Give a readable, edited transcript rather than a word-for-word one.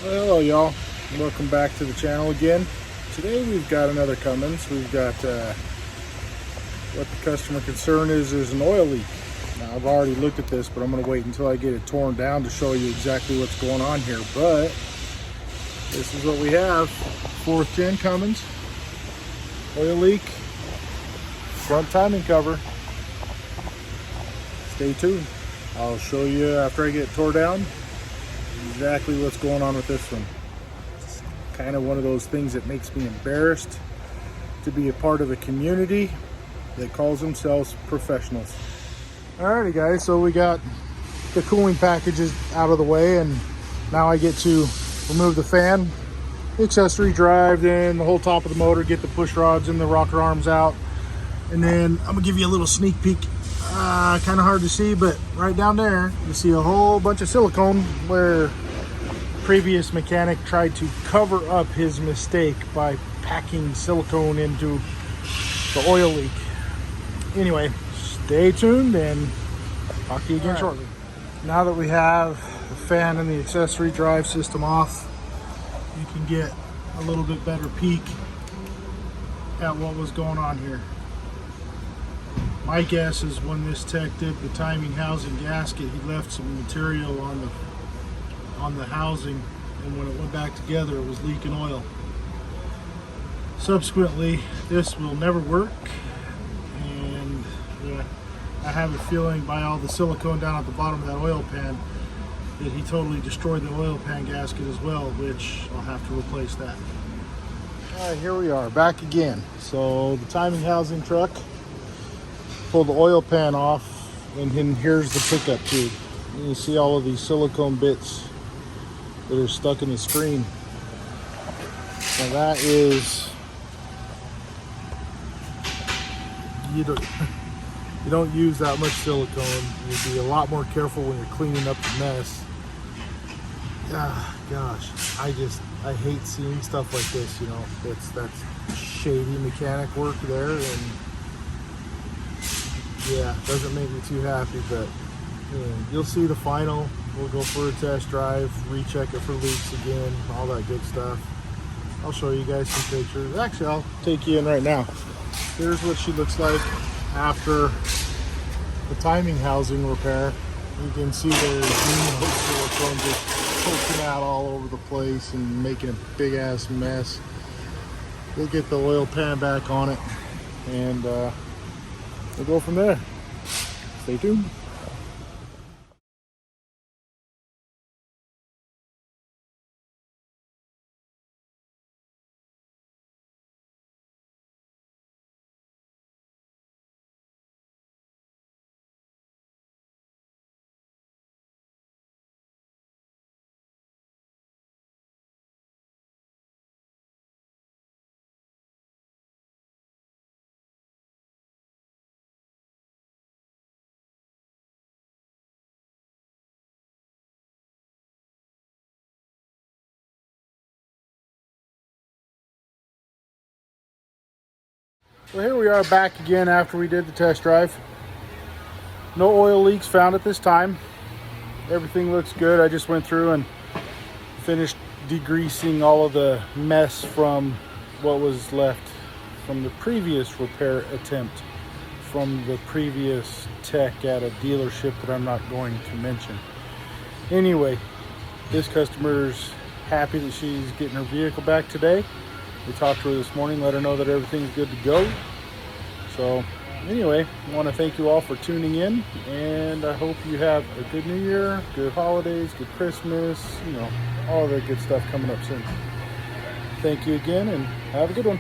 Hello y'all, welcome back to the channel again. Today we've got another Cummins. We've got what the customer concern is an oil leak. Now I've already looked at this, but I'm going to wait until I get it torn down to show you exactly what's going on here. But this is what we have. 4th gen Cummins, oil leak, front timing cover. Stay tuned. I'll show you after I get it tore down exactly what's going on with this one. It's kind of one of those things that makes me embarrassed to be a part of a community that calls themselves professionals. Alrighty guys, so we got the cooling packages out of the way, and now I get to remove the fan, the accessory drive, then the whole top of the motor, get the push rods and the rocker arms out, and then I'm gonna give you a little sneak peek. Kind of hard to see, but right down there you see a whole bunch of silicone where previous mechanic tried to cover up his mistake by packing silicone into the oil leak. Anyway, stay tuned and talk to you again shortly. Now that we have the fan and the accessory drive system off, you can get a little bit better peek at what was going on here. My guess is when this tech did the timing housing gasket, he left some material on the housing, and when it went back together it was leaking oil. Subsequently, this will never work, and I have a feeling by all the silicone down at the bottom of that oil pan that he totally destroyed the oil pan gasket as well, which I'll have to replace that. Alright, here we are back again. So the timing housing truck pull the oil pan off, and then here's the pickup tube. And you see all of these silicone bits that are stuck in the screen. Now that is, you don't use that much silicone. You'd be a lot more careful when you're cleaning up the mess. Gosh, I hate seeing stuff like this. You know, that's shady mechanic work there, and yeah, doesn't make me too happy, but you'll see the final. We'll go for a test drive, recheck it for leaks again, all that good stuff. I'll show you guys some pictures. Actually, I'll take you in right now. Here's what she looks like after the timing housing repair. You can see there's silicone just poking out all over the place and making a big ass mess. We'll get the oil pan back on it, and we'll go from there. Stay tuned. Well, here we are back again after we did the test drive. No oil leaks found at this time. Everything looks good. I just went through and finished degreasing all of the mess from what was left from the previous repair attempt from the previous tech at a dealership that I'm not going to mention. Anyway, this customer's happy that she's getting her vehicle back today. We talked to her this morning, let her know that everything's good to go. So anyway, I want to thank you all for tuning in, and I hope you have a good New Year, good holidays, good Christmas, you know, all the good stuff coming up soon. Thank you again, and have a good one.